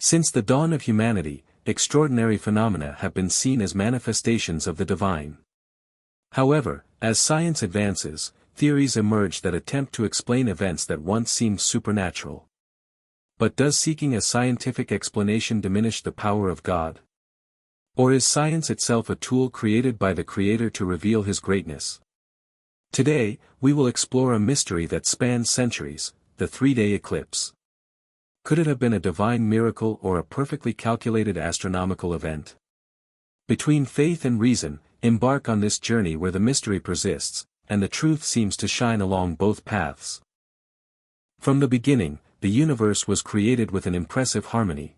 Since the dawn of humanity, extraordinary phenomena have been seen as manifestations of the divine. However, as science advances, theories emerge that attempt to explain events that once seemed supernatural. But does seeking a scientific explanation diminish the power of God? Or is science itself a tool created by the Creator to reveal His greatness? Today, we will explore a mystery that spans centuries, the three-day eclipse. Could it have been a divine miracle or a perfectly calculated astronomical event? Between faith and reason, embark on this journey where the mystery persists, and the truth seems to shine along both paths. From the beginning, the universe was created with an impressive harmony.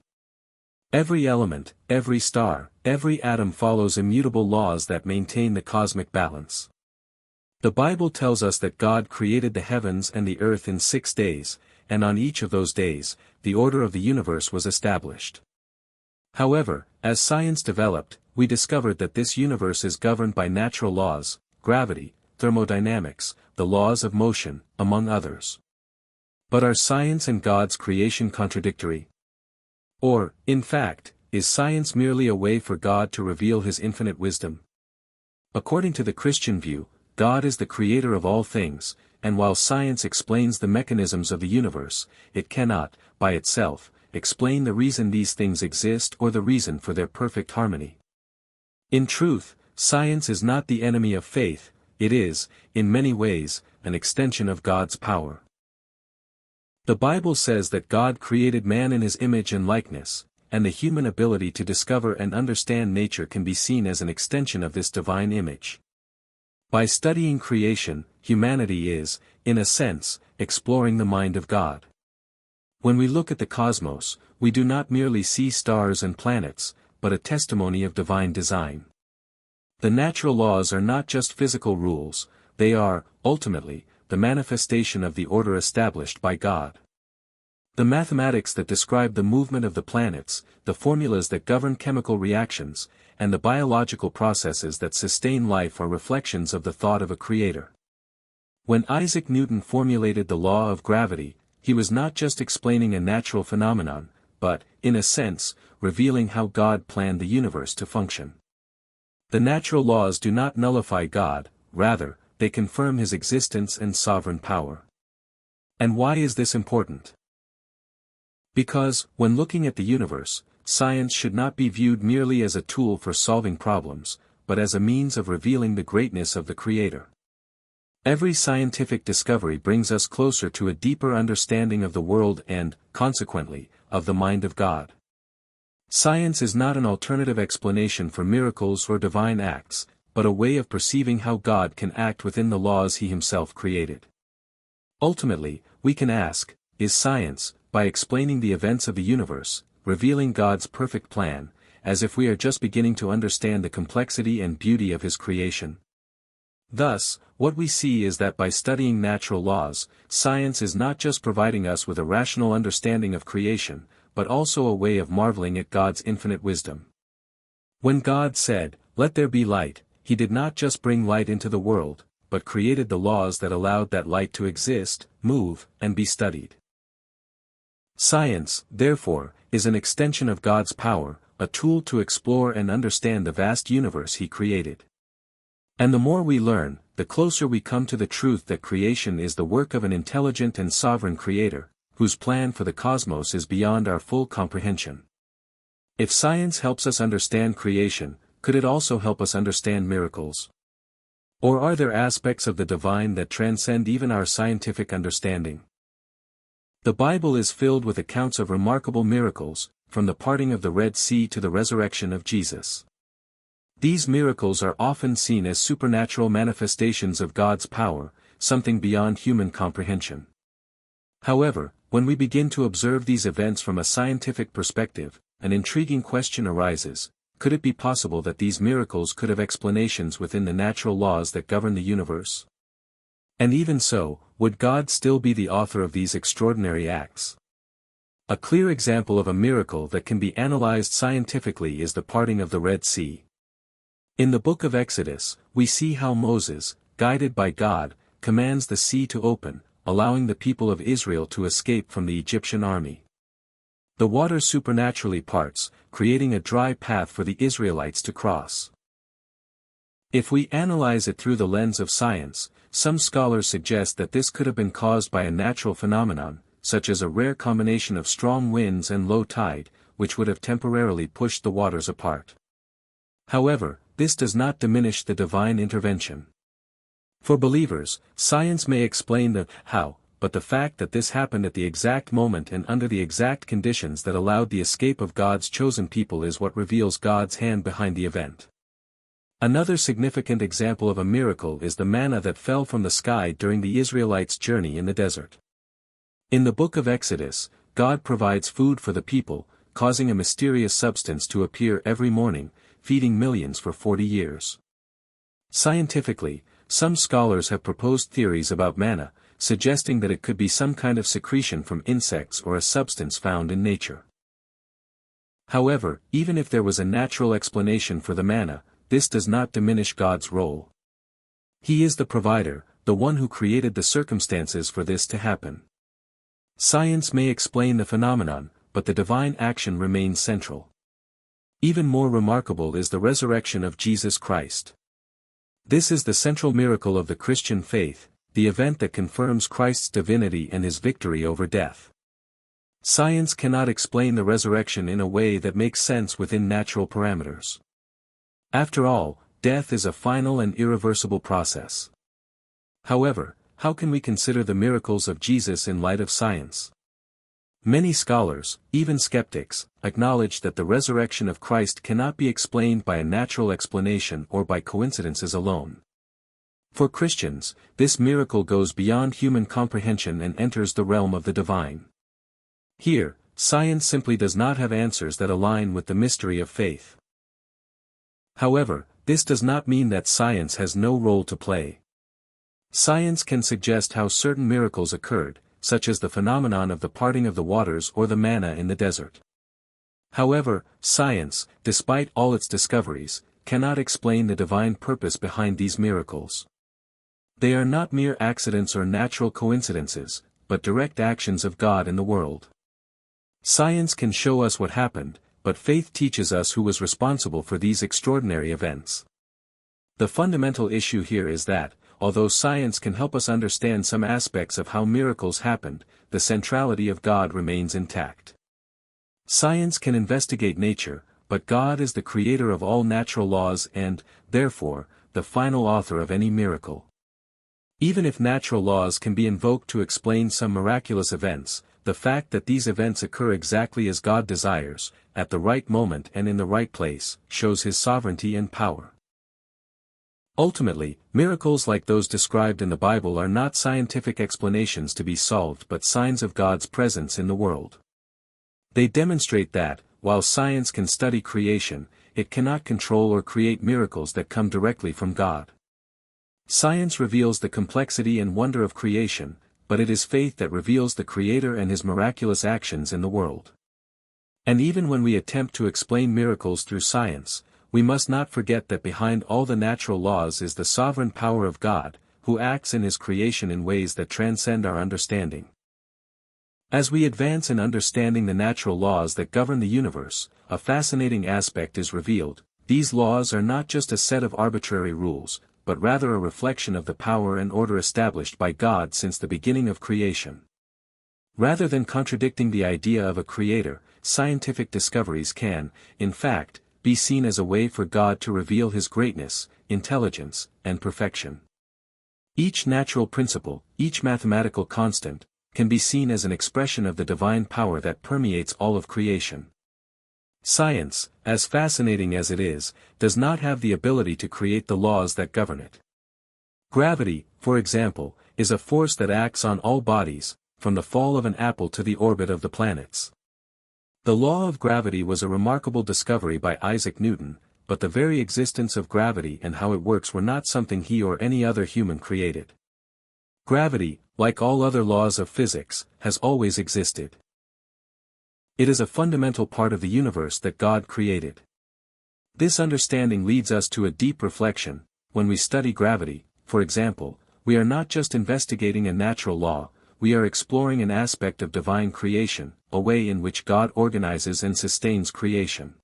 Every element, every star, every atom follows immutable laws that maintain the cosmic balance. The Bible tells us that God created the heavens and the earth in 6 days, and on each of those days, the order of the universe was established. However, as science developed, we discovered that this universe is governed by natural laws, gravity, thermodynamics, the laws of motion, among others. But are science and God's creation contradictory? Or, in fact, is science merely a way for God to reveal His infinite wisdom? According to the Christian view, God is the creator of all things, and while science explains the mechanisms of the universe, it cannot, by itself, explain the reason these things exist or the reason for their perfect harmony. In truth, science is not the enemy of faith, it is, in many ways, an extension of God's power. The Bible says that God created man in His image and likeness, and the human ability to discover and understand nature can be seen as an extension of this divine image. By studying creation, humanity is, in a sense, exploring the mind of God. When we look at the cosmos, we do not merely see stars and planets, but a testimony of divine design. The natural laws are not just physical rules, they are, ultimately, the manifestation of the order established by God. The mathematics that describe the movement of the planets, the formulas that govern chemical reactions, and the biological processes that sustain life are reflections of the thought of a creator. When Isaac Newton formulated the law of gravity, he was not just explaining a natural phenomenon, but, in a sense, revealing how God planned the universe to function. The natural laws do not nullify God, rather, they confirm His existence and sovereign power. And why is this important? Because, when looking at the universe, science should not be viewed merely as a tool for solving problems, but as a means of revealing the greatness of the Creator. Every scientific discovery brings us closer to a deeper understanding of the world and, consequently, of the mind of God. Science is not an alternative explanation for miracles or divine acts, but a way of perceiving how God can act within the laws He Himself created. Ultimately, we can ask, is science, by explaining the events of the universe, revealing God's perfect plan, as if we are just beginning to understand the complexity and beauty of His creation? Thus, what we see is that by studying natural laws, science is not just providing us with a rational understanding of creation, but also a way of marveling at God's infinite wisdom. When God said, "Let there be light," He did not just bring light into the world, but created the laws that allowed that light to exist, move, and be studied. Science, therefore, is an extension of God's power, a tool to explore and understand the vast universe He created. And the more we learn, the closer we come to the truth that creation is the work of an intelligent and sovereign Creator, whose plan for the cosmos is beyond our full comprehension. If science helps us understand creation, could it also help us understand miracles? Or are there aspects of the divine that transcend even our scientific understanding? The Bible is filled with accounts of remarkable miracles, from the parting of the Red Sea to the resurrection of Jesus. These miracles are often seen as supernatural manifestations of God's power, something beyond human comprehension. However, when we begin to observe these events from a scientific perspective, an intriguing question arises: could it be possible that these miracles could have explanations within the natural laws that govern the universe? And even so, would God still be the author of these extraordinary acts? A clear example of a miracle that can be analyzed scientifically is the parting of the Red Sea. In the book of Exodus, we see how Moses, guided by God, commands the sea to open, allowing the people of Israel to escape from the Egyptian army. The water supernaturally parts, creating a dry path for the Israelites to cross. If we analyze it through the lens of science, some scholars suggest that this could have been caused by a natural phenomenon, such as a rare combination of strong winds and low tide, which would have temporarily pushed the waters apart. However, this does not diminish the divine intervention. For believers, science may explain the how, but the fact that this happened at the exact moment and under the exact conditions that allowed the escape of God's chosen people is what reveals God's hand behind the event. Another significant example of a miracle is the manna that fell from the sky during the Israelites' journey in the desert. In the book of Exodus, God provides food for the people, causing a mysterious substance to appear every morning, feeding millions for 40 years. Scientifically, some scholars have proposed theories about manna, suggesting that it could be some kind of secretion from insects or a substance found in nature. However, even if there was a natural explanation for the manna, this does not diminish God's role. He is the provider, the one who created the circumstances for this to happen. Science may explain the phenomenon, but the divine action remains central. Even more remarkable is the resurrection of Jesus Christ. This is the central miracle of the Christian faith, the event that confirms Christ's divinity and his victory over death. Science cannot explain the resurrection in a way that makes sense within natural parameters. After all, death is a final and irreversible process. However, how can we consider the miracles of Jesus in light of science? Many scholars, even skeptics, acknowledge that the resurrection of Christ cannot be explained by a natural explanation or by coincidences alone. For Christians, this miracle goes beyond human comprehension and enters the realm of the divine. Here, science simply does not have answers that align with the mystery of faith. However, this does not mean that science has no role to play. Science can suggest how certain miracles occurred, such as the phenomenon of the parting of the waters or the manna in the desert. However, science, despite all its discoveries, cannot explain the divine purpose behind these miracles. They are not mere accidents or natural coincidences, but direct actions of God in the world. Science can show us what happened, but faith teaches us who was responsible for these extraordinary events. The fundamental issue here is that, although science can help us understand some aspects of how miracles happened, the centrality of God remains intact. Science can investigate nature, but God is the creator of all natural laws and, therefore, the final author of any miracle. Even if natural laws can be invoked to explain some miraculous events, the fact that these events occur exactly as God desires, at the right moment and in the right place, shows his sovereignty and power. Ultimately, miracles like those described in the Bible are not scientific explanations to be solved but signs of God's presence in the world. They demonstrate that, while science can study creation, it cannot control or create miracles that come directly from God. Science reveals the complexity and wonder of creation, but it is faith that reveals the Creator and his miraculous actions in the world. And even when we attempt to explain miracles through science, we must not forget that behind all the natural laws is the sovereign power of God, who acts in his creation in ways that transcend our understanding. As we advance in understanding the natural laws that govern the universe, a fascinating aspect is revealed. These laws are not just a set of arbitrary rules, but rather a reflection of the power and order established by God since the beginning of creation. Rather than contradicting the idea of a creator, scientific discoveries can, in fact, be seen as a way for God to reveal his greatness, intelligence, and perfection. Each natural principle, each mathematical constant, can be seen as an expression of the divine power that permeates all of creation. Science, as fascinating as it is, does not have the ability to create the laws that govern it. Gravity, for example, is a force that acts on all bodies, from the fall of an apple to the orbit of the planets. The law of gravity was a remarkable discovery by Isaac Newton, but the very existence of gravity and how it works were not something he or any other human created. Gravity, like all other laws of physics, has always existed. It is a fundamental part of the universe that God created. This understanding leads us to a deep reflection. When we study gravity, for example, we are not just investigating a natural law, we are exploring an aspect of divine creation, a way in which God organizes and sustains creation.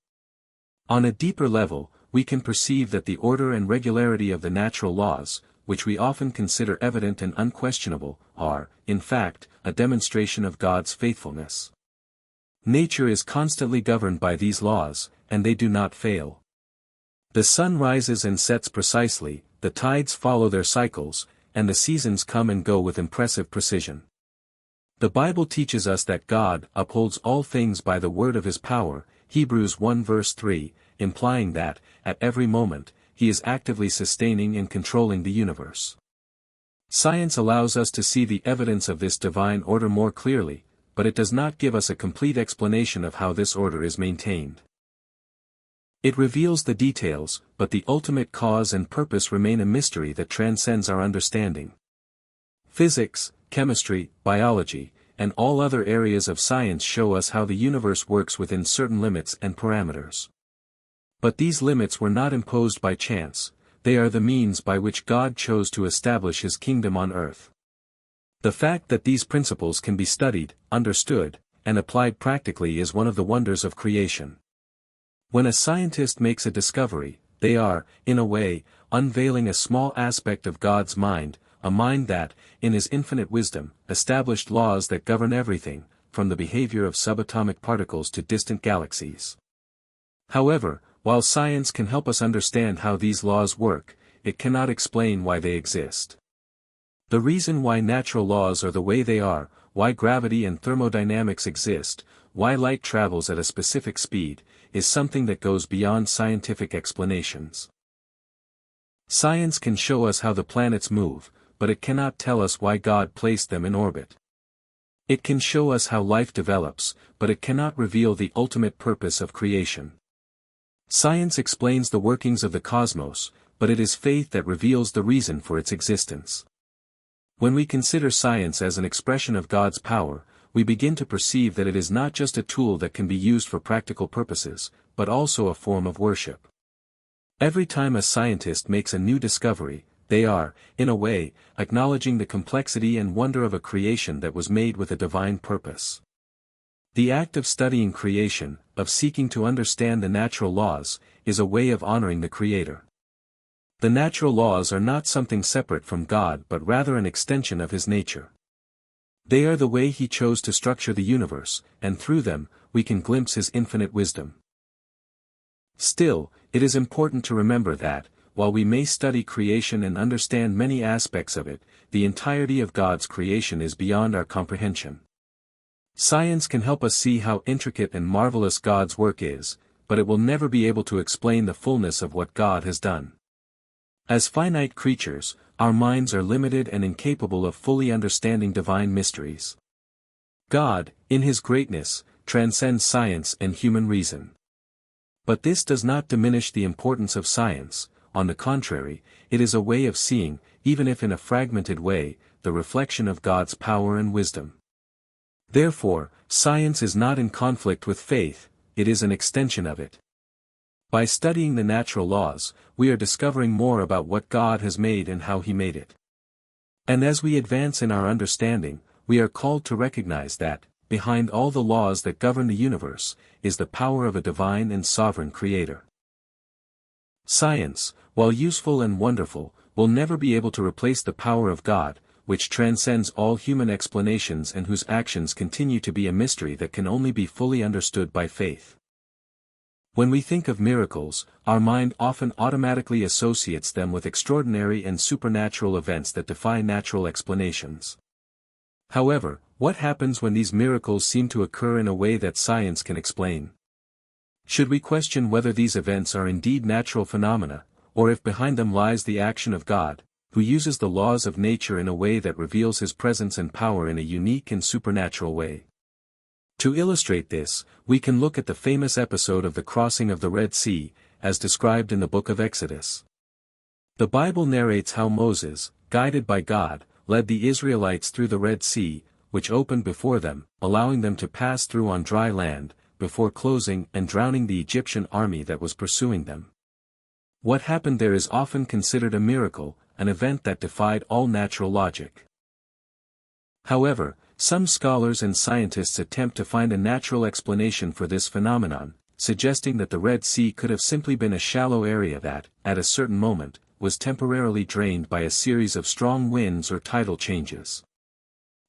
On a deeper level, we can perceive that the order and regularity of the natural laws, which we often consider evident and unquestionable, are, in fact, a demonstration of God's faithfulness. Nature is constantly governed by these laws, and they do not fail. The sun rises and sets precisely, the tides follow their cycles, and the seasons come and go with impressive precision. The Bible teaches us that God upholds all things by the word of his power, Hebrews 1 verse 3, implying that, at every moment, he is actively sustaining and controlling the universe. Science allows us to see the evidence of this divine order more clearly, but it does not give us a complete explanation of how this order is maintained. It reveals the details, but the ultimate cause and purpose remain a mystery that transcends our understanding. Physics, chemistry, biology, and all other areas of science show us how the universe works within certain limits and parameters. But these limits were not imposed by chance, they are the means by which God chose to establish his kingdom on earth. The fact that these principles can be studied, understood, and applied practically is one of the wonders of creation. When a scientist makes a discovery, they are, in a way, unveiling a small aspect of God's mind, a mind that, in his infinite wisdom, established laws that govern everything, from the behavior of subatomic particles to distant galaxies. However, while science can help us understand how these laws work, it cannot explain why they exist. The reason why natural laws are the way they are, why gravity and thermodynamics exist, why light travels at a specific speed, is something that goes beyond scientific explanations. Science can show us how the planets move, but it cannot tell us why God placed them in orbit. It can show us how life develops, but it cannot reveal the ultimate purpose of creation. Science explains the workings of the cosmos, but it is faith that reveals the reason for its existence. When we consider science as an expression of God's power, we begin to perceive that it is not just a tool that can be used for practical purposes, but also a form of worship. Every time a scientist makes a new discovery, they are, in a way, acknowledging the complexity and wonder of a creation that was made with a divine purpose. The act of studying creation, of seeking to understand the natural laws, is a way of honoring the Creator. The natural laws are not something separate from God but rather an extension of his nature. They are the way he chose to structure the universe, and through them, we can glimpse his infinite wisdom. Still, it is important to remember that, while we may study creation and understand many aspects of it, the entirety of God's creation is beyond our comprehension. Science can help us see how intricate and marvelous God's work is, but it will never be able to explain the fullness of what God has done. As finite creatures, our minds are limited and incapable of fully understanding divine mysteries. God, in his greatness, transcends science and human reason. But this does not diminish the importance of science. On the contrary, it is a way of seeing, even if in a fragmented way, the reflection of God's power and wisdom. Therefore, science is not in conflict with faith, it is an extension of it. By studying the natural laws, we are discovering more about what God has made and how he made it. And as we advance in our understanding, we are called to recognize that, behind all the laws that govern the universe, is the power of a divine and sovereign Creator. Science, while useful and wonderful, will never be able to replace the power of God, which transcends all human explanations and whose actions continue to be a mystery that can only be fully understood by faith. When we think of miracles, our mind often automatically associates them with extraordinary and supernatural events that defy natural explanations. However, what happens when these miracles seem to occur in a way that science can explain? Should we question whether these events are indeed natural phenomena, or if behind them lies the action of God, who uses the laws of nature in a way that reveals his presence and power in a unique and supernatural way? To illustrate this, we can look at the famous episode of the crossing of the Red Sea, as described in the book of Exodus. The Bible narrates how Moses, guided by God, led the Israelites through the Red Sea, which opened before them, allowing them to pass through on dry land, before closing and drowning the Egyptian army that was pursuing them. What happened there is often considered a miracle, an event that defied all natural logic. However, Some scholars and scientists attempt to find a natural explanation for this phenomenon, suggesting that the Red Sea could have simply been a shallow area that, at a certain moment, was temporarily drained by a series of strong winds or tidal changes.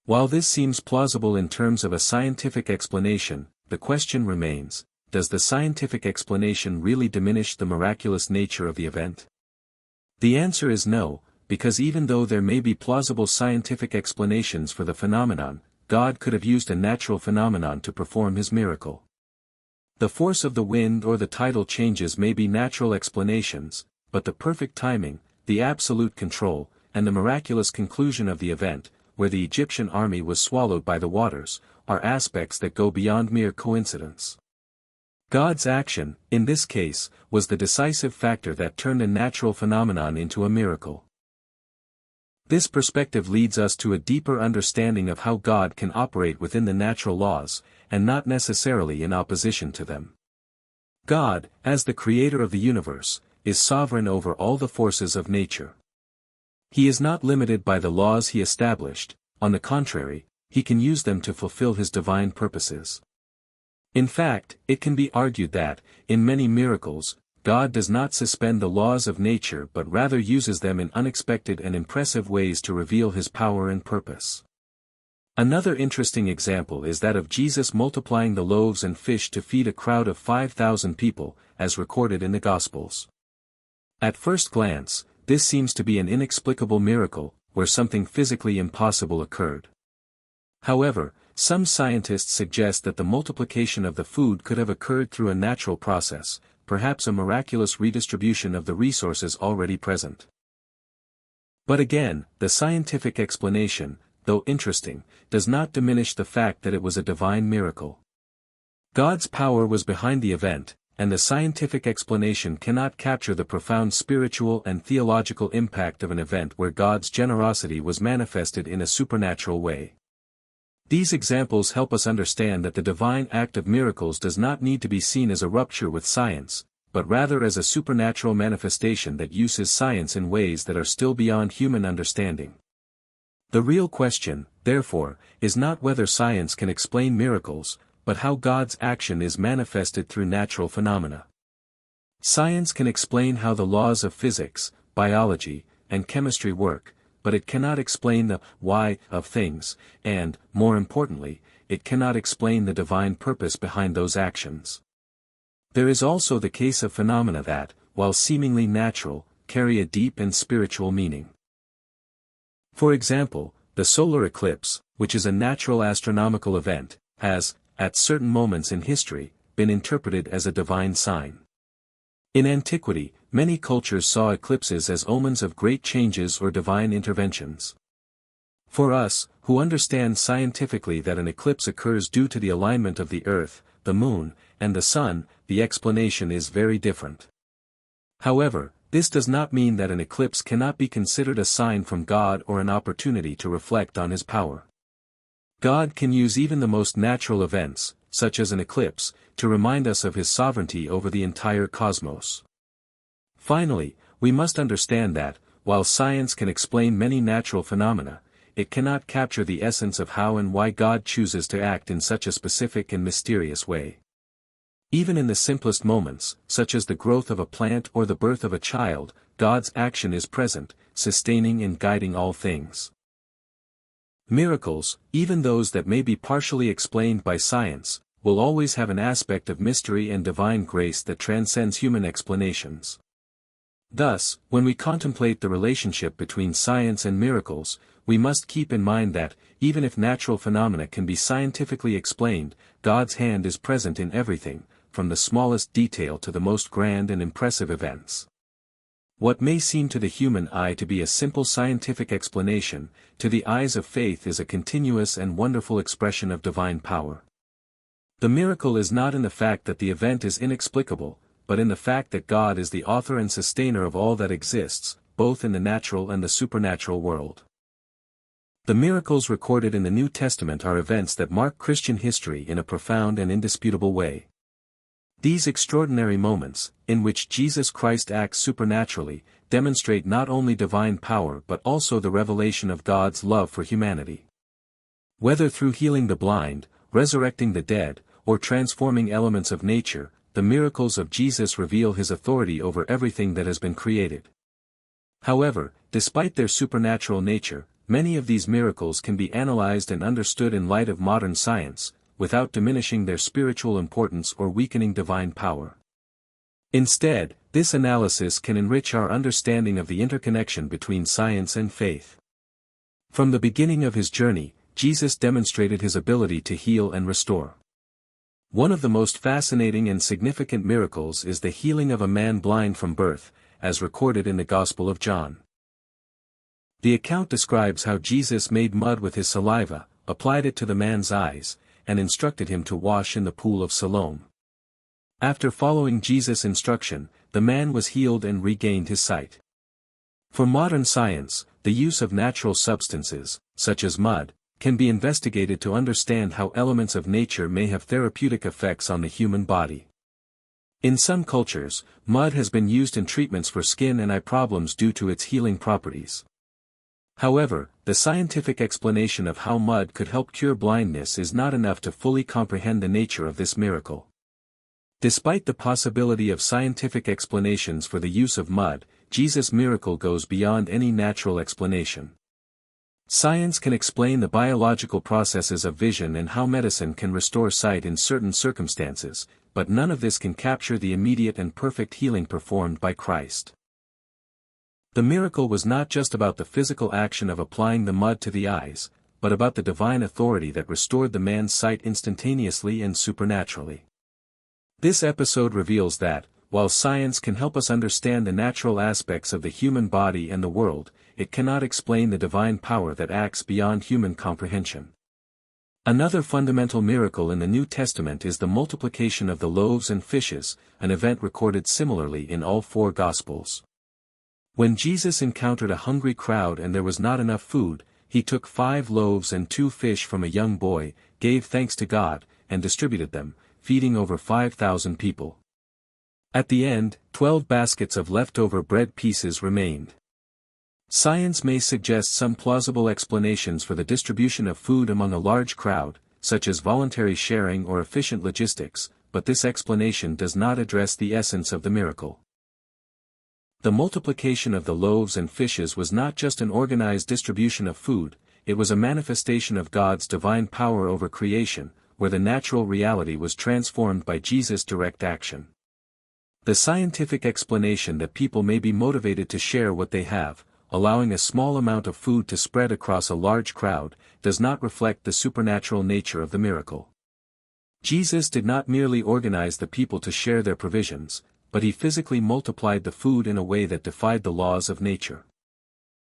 While this seems plausible in terms of a scientific explanation, the question remains, does the scientific explanation really diminish the miraculous nature of the event? The answer is no, because even though there may be plausible scientific explanations for the phenomenon, God could have used a natural phenomenon to perform his miracle. The force of the wind or the tidal changes may be natural explanations, but the perfect timing, the absolute control, and the miraculous conclusion of the event, where the Egyptian army was swallowed by the waters, are aspects that go beyond mere coincidence. God's action, in this case, was the decisive factor that turned a natural phenomenon into a miracle. This perspective leads us to a deeper understanding of how God can operate within the natural laws, and not necessarily in opposition to them. God, as the creator of the universe, is sovereign over all the forces of nature. He is not limited by the laws he established, on the contrary, he can use them to fulfill his divine purposes. In fact, it can be argued that, in many miracles, God does not suspend the laws of nature but rather uses them in unexpected and impressive ways to reveal his power and purpose. Another interesting example is that of Jesus multiplying the loaves and fish to feed a crowd of 5,000 people, as recorded in the Gospels. At first glance, this seems to be an inexplicable miracle, where something physically impossible occurred. However, some scientists suggest that the multiplication of the food could have occurred through a natural process, perhaps a miraculous redistribution of the resources already present. But again, the scientific explanation, though interesting, does not diminish the fact that it was a divine miracle. God's power was behind the event, and the scientific explanation cannot capture the profound spiritual and theological impact of an event where God's generosity was manifested in a supernatural way. These examples help us understand that the divine act of miracles does not need to be seen as a rupture with science, but rather as a supernatural manifestation that uses science in ways that are still beyond human understanding. The real question, therefore, is not whether science can explain miracles, but how God's action is manifested through natural phenomena. Science can explain how the laws of physics, biology, and chemistry work, but it cannot explain the why of things, and, more importantly, it cannot explain the divine purpose behind those actions. There is also the case of phenomena that, while seemingly natural, carry a deep and spiritual meaning. For example, the solar eclipse, which is a natural astronomical event, has, at certain moments in history, been interpreted as a divine sign. In antiquity, many cultures saw eclipses as omens of great changes or divine interventions. For us, who understand scientifically that an eclipse occurs due to the alignment of the Earth, the Moon, and the Sun, the explanation is very different. However, this does not mean that an eclipse cannot be considered a sign from God or an opportunity to reflect on his power. God can use even the most natural events, such as an eclipse, to remind us of his sovereignty over the entire cosmos. Finally, we must understand that, while science can explain many natural phenomena, it cannot capture the essence of how and why God chooses to act in such a specific and mysterious way. Even in the simplest moments, such as the growth of a plant or the birth of a child, God's action is present, sustaining and guiding all things. Miracles, even those that may be partially explained by science, will always have an aspect of mystery and divine grace that transcends human explanations. Thus, when we contemplate the relationship between science and miracles, we must keep in mind that, even if natural phenomena can be scientifically explained, God's hand is present in everything, from the smallest detail to the most grand and impressive events. What may seem to the human eye to be a simple scientific explanation, to the eyes of faith is a continuous and wonderful expression of divine power. The miracle is not in the fact that the event is inexplicable, but in the fact that God is the author and sustainer of all that exists, both in the natural and the supernatural world. The miracles recorded in the New Testament are events that mark Christian history in a profound and indisputable way. These extraordinary moments, in which Jesus Christ acts supernaturally, demonstrate not only divine power but also the revelation of God's love for humanity. Whether through healing the blind, resurrecting the dead, or transforming elements of nature, the miracles of Jesus reveal his authority over everything that has been created. However, despite their supernatural nature, many of these miracles can be analyzed and understood in light of modern science, without diminishing their spiritual importance or weakening divine power. Instead, this analysis can enrich our understanding of the interconnection between science and faith. From the beginning of his journey, Jesus demonstrated his ability to heal and restore. One of the most fascinating and significant miracles is the healing of a man blind from birth, as recorded in the Gospel of John. The account describes how Jesus made mud with his saliva, applied it to the man's eyes, and instructed him to wash in the pool of Siloam. After following Jesus' instruction, the man was healed and regained his sight. For modern science, the use of natural substances, such as mud, can be investigated to understand how elements of nature may have therapeutic effects on the human body. In some cultures, mud has been used in treatments for skin and eye problems due to its healing properties. However, the scientific explanation of how mud could help cure blindness is not enough to fully comprehend the nature of this miracle. Despite the possibility of scientific explanations for the use of mud, Jesus' miracle goes beyond any natural explanation. Science can explain the biological processes of vision and how medicine can restore sight in certain circumstances, but none of this can capture the immediate and perfect healing performed by Christ. The miracle was not just about the physical action of applying the mud to the eyes, but about the divine authority that restored the man's sight instantaneously and supernaturally. This episode reveals that, while science can help us understand the natural aspects of the human body and the world, it cannot explain the divine power that acts beyond human comprehension. Another fundamental miracle in the New Testament is the multiplication of the loaves and fishes, an event recorded similarly in all four Gospels. When Jesus encountered a hungry crowd and there was not enough food, he took 5 loaves and 2 fish from a young boy, gave thanks to God, and distributed them, feeding over 5,000 people. At the end, 12 baskets of leftover bread pieces remained. Science may suggest some plausible explanations for the distribution of food among a large crowd, such as voluntary sharing or efficient logistics, but this explanation does not address the essence of the miracle. The multiplication of the loaves and fishes was not just an organized distribution of food, it was a manifestation of God's divine power over creation, where the natural reality was transformed by Jesus' direct action. The scientific explanation that people may be motivated to share what they have, allowing a small amount of food to spread across a large crowd, does not reflect the supernatural nature of the miracle. Jesus did not merely organize the people to share their provisions, but he physically multiplied the food in a way that defied the laws of nature.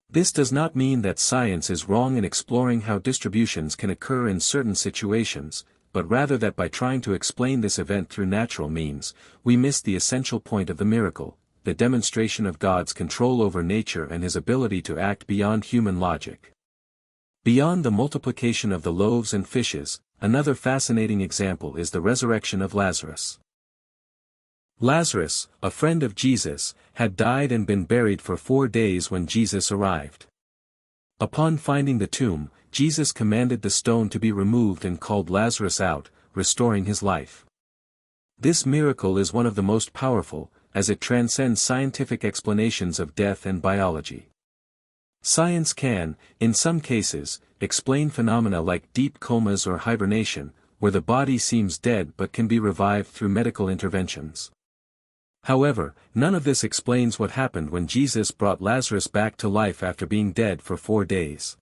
This does not mean that science is wrong in exploring how distributions can occur in certain situations, but rather that by trying to explain this event through natural means, we miss the essential point of the miracle, the demonstration of God's control over nature and his ability to act beyond human logic. Beyond the multiplication of the loaves and fishes, another fascinating example is the resurrection of Lazarus. Lazarus, a friend of Jesus, had died and been buried for 4 days when Jesus arrived. Upon finding the tomb, Jesus commanded the stone to be removed and called Lazarus out, restoring his life. This miracle is one of the most powerful, as it transcends scientific explanations of death and biology. Science can, in some cases, explain phenomena like deep comas or hibernation, where the body seems dead but can be revived through medical interventions. However, none of this explains what happened when Jesus brought Lazarus back to life after being dead for 4 days.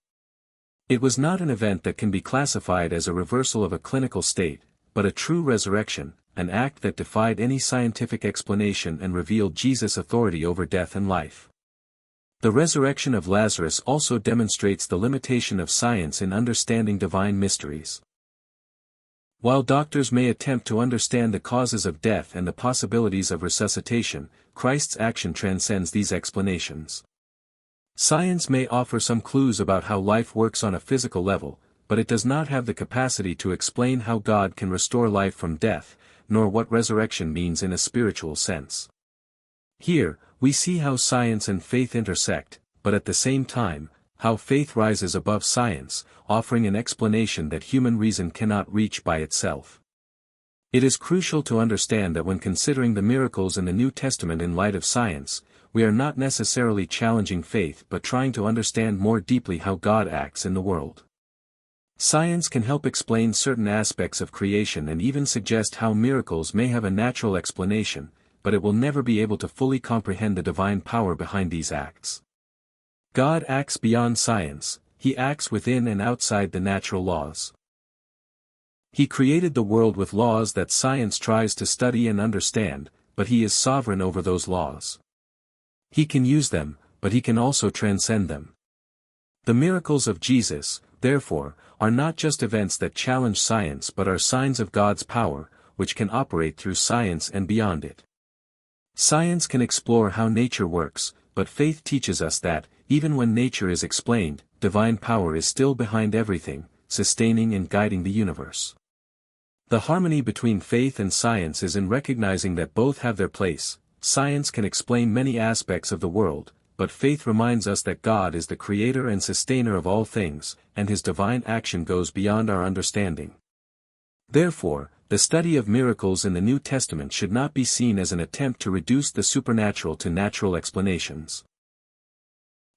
It was not an event that can be classified as a reversal of a clinical state, but a true resurrection, an act that defied any scientific explanation and revealed Jesus' authority over death and life. The resurrection of Lazarus also demonstrates the limitation of science in understanding divine mysteries. While doctors may attempt to understand the causes of death and the possibilities of resuscitation, Christ's action transcends these explanations. Science may offer some clues about how life works on a physical level, but it does not have the capacity to explain how God can restore life from death, nor what resurrection means in a spiritual sense. Here, we see how science and faith intersect, but at the same time, how faith rises above science, offering an explanation that human reason cannot reach by itself. It is crucial to understand that when considering the miracles in the New Testament in light of science, we are not necessarily challenging faith but trying to understand more deeply how God acts in the world. Science can help explain certain aspects of creation and even suggest how miracles may have a natural explanation, but it will never be able to fully comprehend the divine power behind these acts. God acts beyond science, he acts within and outside the natural laws. He created the world with laws that science tries to study and understand, but he is sovereign over those laws. He can use them, but he can also transcend them. The miracles of Jesus, therefore, are not just events that challenge science but are signs of God's power, which can operate through science and beyond it. Science can explore how nature works, but faith teaches us that, even when nature is explained, divine power is still behind everything, sustaining and guiding the universe. The harmony between faith and science is in recognizing that both have their place. Science can explain many aspects of the world, but faith reminds us that God is the creator and sustainer of all things, and his divine action goes beyond our understanding. Therefore, the study of miracles in the New Testament should not be seen as an attempt to reduce the supernatural to natural explanations.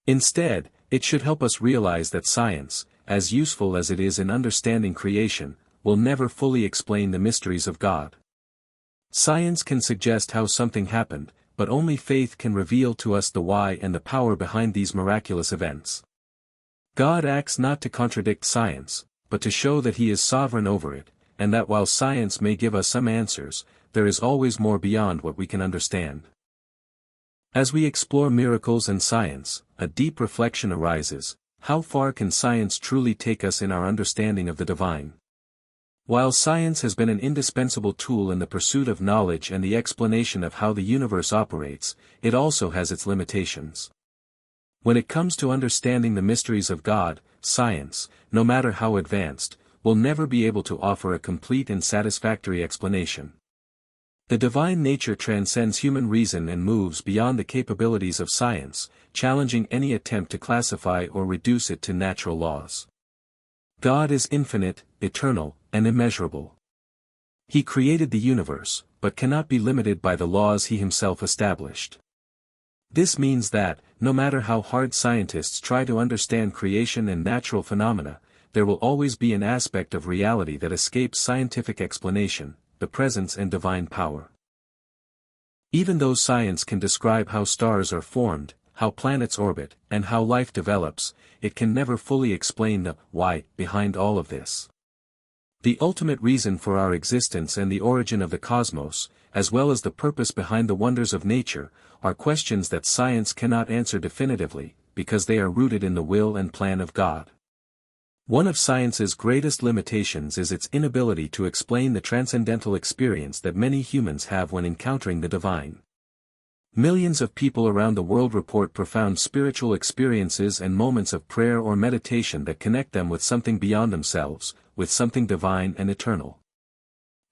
Instead, it should help us realize that science, as useful as it is in understanding creation, will never fully explain the mysteries of God. Science can suggest how something happened, but only faith can reveal to us the why and the power behind these miraculous events. God acts not to contradict science, but to show that he is sovereign over it, and that while science may give us some answers, there is always more beyond what we can understand. As we explore miracles and science, a deep reflection arises: how far can science truly take us in our understanding of the divine? While science has been an indispensable tool in the pursuit of knowledge and the explanation of how the universe operates, it also has its limitations. When it comes to understanding the mysteries of God, science, no matter how advanced, will never be able to offer a complete and satisfactory explanation. The divine nature transcends human reason and moves beyond the capabilities of science, challenging any attempt to classify or reduce it to natural laws. God is infinite, eternal, and immeasurable. He created the universe, but cannot be limited by the laws he himself established. This means that, no matter how hard scientists try to understand creation and natural phenomena, there will always be an aspect of reality that escapes scientific explanation: the presence and divine power. Even though science can describe how stars are formed, how planets orbit, and how life develops, it can never fully explain the why behind all of this. The ultimate reason for our existence and the origin of the cosmos, as well as the purpose behind the wonders of nature, are questions that science cannot answer definitively, because they are rooted in the will and plan of God. One of science's greatest limitations is its inability to explain the transcendental experience that many humans have when encountering the divine. Millions of people around the world report profound spiritual experiences and moments of prayer or meditation that connect them with something beyond themselves, with something divine and eternal.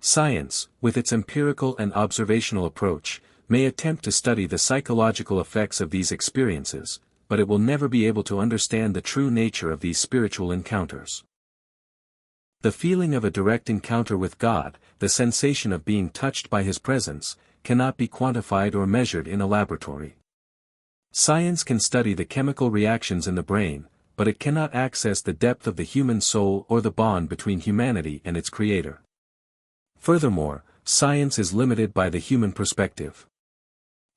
Science, with its empirical and observational approach, may attempt to study the psychological effects of these experiences, but it will never be able to understand the true nature of these spiritual encounters. The feeling of a direct encounter with God, the sensation of being touched by his presence, cannot be quantified or measured in a laboratory. Science can study the chemical reactions in the brain, but it cannot access the depth of the human soul or the bond between humanity and its creator. Furthermore, science is limited by the human perspective.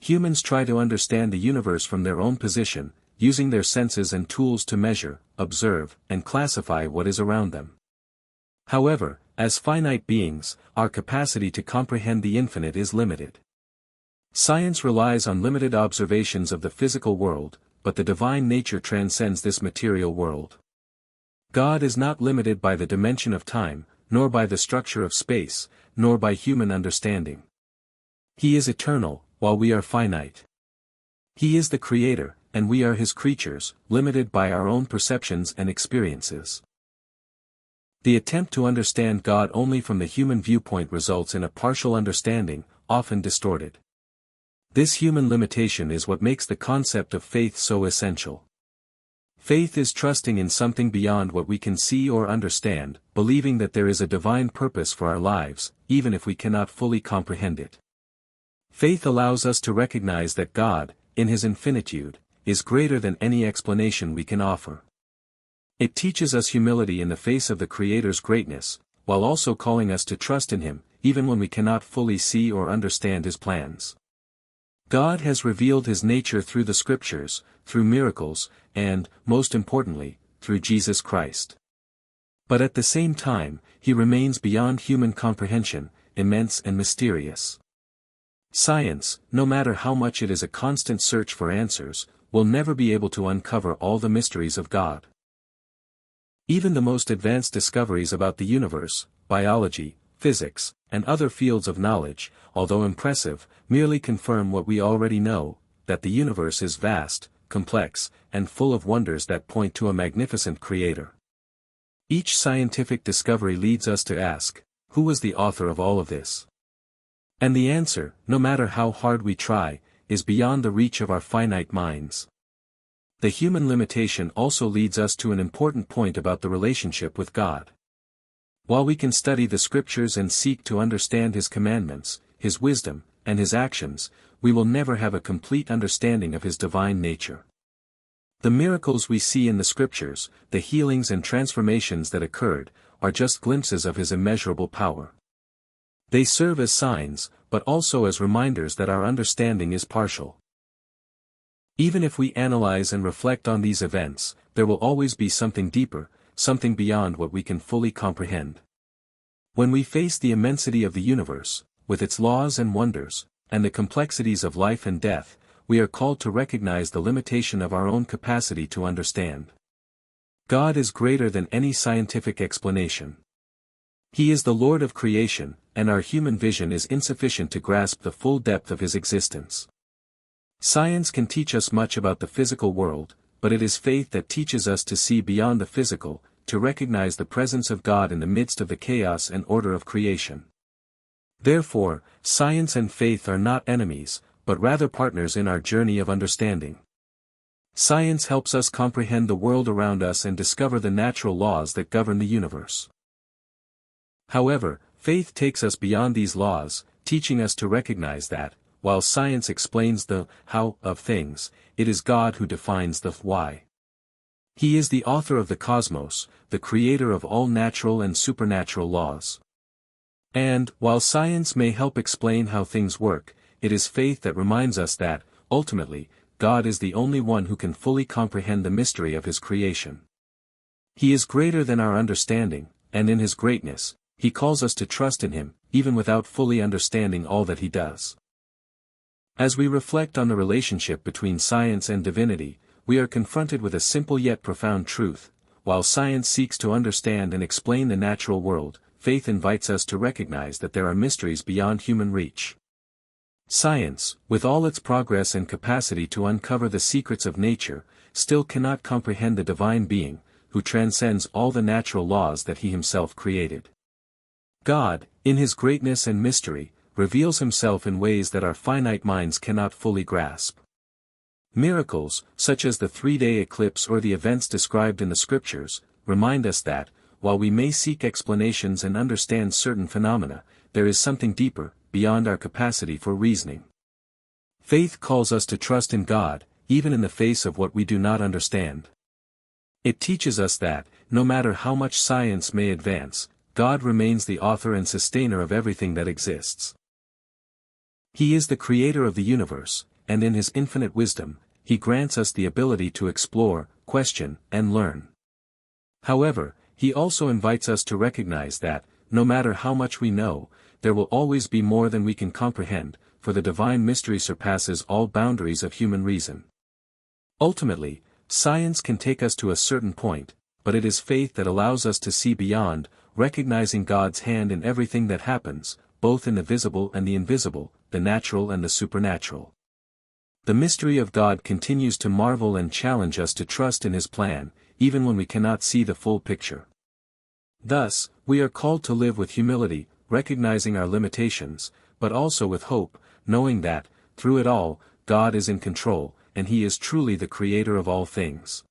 Humans try to understand the universe from their own position, using their senses and tools to measure, observe, and classify what is around them. However, as finite beings, our capacity to comprehend the infinite is limited. Science relies on limited observations of the physical world, but the divine nature transcends this material world. God is not limited by the dimension of time, nor by the structure of space, nor by human understanding. He is eternal, while we are finite. He is the Creator, and we are His creatures, limited by our own perceptions and experiences. The attempt to understand God only from the human viewpoint results in a partial understanding, often distorted. This human limitation is what makes the concept of faith so essential. Faith is trusting in something beyond what we can see or understand, believing that there is a divine purpose for our lives, even if we cannot fully comprehend it. Faith allows us to recognize that God, in His infinitude, is greater than any explanation we can offer. It teaches us humility in the face of the Creator's greatness, while also calling us to trust in Him, even when we cannot fully see or understand His plans. God has revealed His nature through the Scriptures, through miracles, and, most importantly, through Jesus Christ. But at the same time, He remains beyond human comprehension, immense and mysterious. Science, no matter how much it is a constant search for answers, will never be able to uncover all the mysteries of God. Even the most advanced discoveries about the universe, biology, physics, and other fields of knowledge, although impressive, merely confirm what we already know, that the universe is vast, complex, and full of wonders that point to a magnificent Creator. Each scientific discovery leads us to ask, who was the author of all of this? And the answer, no matter how hard we try, is beyond the reach of our finite minds. The human limitation also leads us to an important point about the relationship with God. While we can study the Scriptures and seek to understand His commandments, His wisdom, and His actions, we will never have a complete understanding of His divine nature. The miracles we see in the Scriptures, the healings and transformations that occurred, are just glimpses of His immeasurable power. They serve as signs, but also as reminders that our understanding is partial. Even if we analyze and reflect on these events, there will always be something deeper, something beyond what we can fully comprehend. When we face the immensity of the universe, with its laws and wonders, and the complexities of life and death, we are called to recognize the limitation of our own capacity to understand. God is greater than any scientific explanation. He is the Lord of creation, and our human vision is insufficient to grasp the full depth of His existence. Science can teach us much about the physical world, but it is faith that teaches us to see beyond the physical, to recognize the presence of God in the midst of the chaos and order of creation. Therefore, science and faith are not enemies, but rather partners in our journey of understanding. Science helps us comprehend the world around us and discover the natural laws that govern the universe. However, faith takes us beyond these laws, teaching us to recognize that, while science explains the how of things, it is God who defines the why. He is the author of the cosmos, the creator of all natural and supernatural laws. And, while science may help explain how things work, it is faith that reminds us that, ultimately, God is the only one who can fully comprehend the mystery of His creation. He is greater than our understanding, and in His greatness, He calls us to trust in Him, even without fully understanding all that He does. As we reflect on the relationship between science and divinity, we are confronted with a simple yet profound truth. While science seeks to understand and explain the natural world, faith invites us to recognize that there are mysteries beyond human reach. Science, with all its progress and capacity to uncover the secrets of nature, still cannot comprehend the divine being, who transcends all the natural laws that He Himself created. God, in His greatness and mystery, reveals Himself in ways that our finite minds cannot fully grasp. Miracles, such as the 3-day eclipse or the events described in the Scriptures, remind us that, while we may seek explanations and understand certain phenomena, there is something deeper, beyond our capacity for reasoning. Faith calls us to trust in God, even in the face of what we do not understand. It teaches us that, no matter how much science may advance, God remains the author and sustainer of everything that exists. He is the creator of the universe, and in His infinite wisdom, He grants us the ability to explore, question, and learn. However, He also invites us to recognize that, no matter how much we know, there will always be more than we can comprehend, for the divine mystery surpasses all boundaries of human reason. Ultimately, science can take us to a certain point, but it is faith that allows us to see beyond, recognizing God's hand in everything that happens, both in the visible and the invisible, the natural and the supernatural. The mystery of God continues to marvel and challenge us to trust in His plan, even when we cannot see the full picture. Thus, we are called to live with humility, recognizing our limitations, but also with hope, knowing that, through it all, God is in control, and He is truly the creator of all things.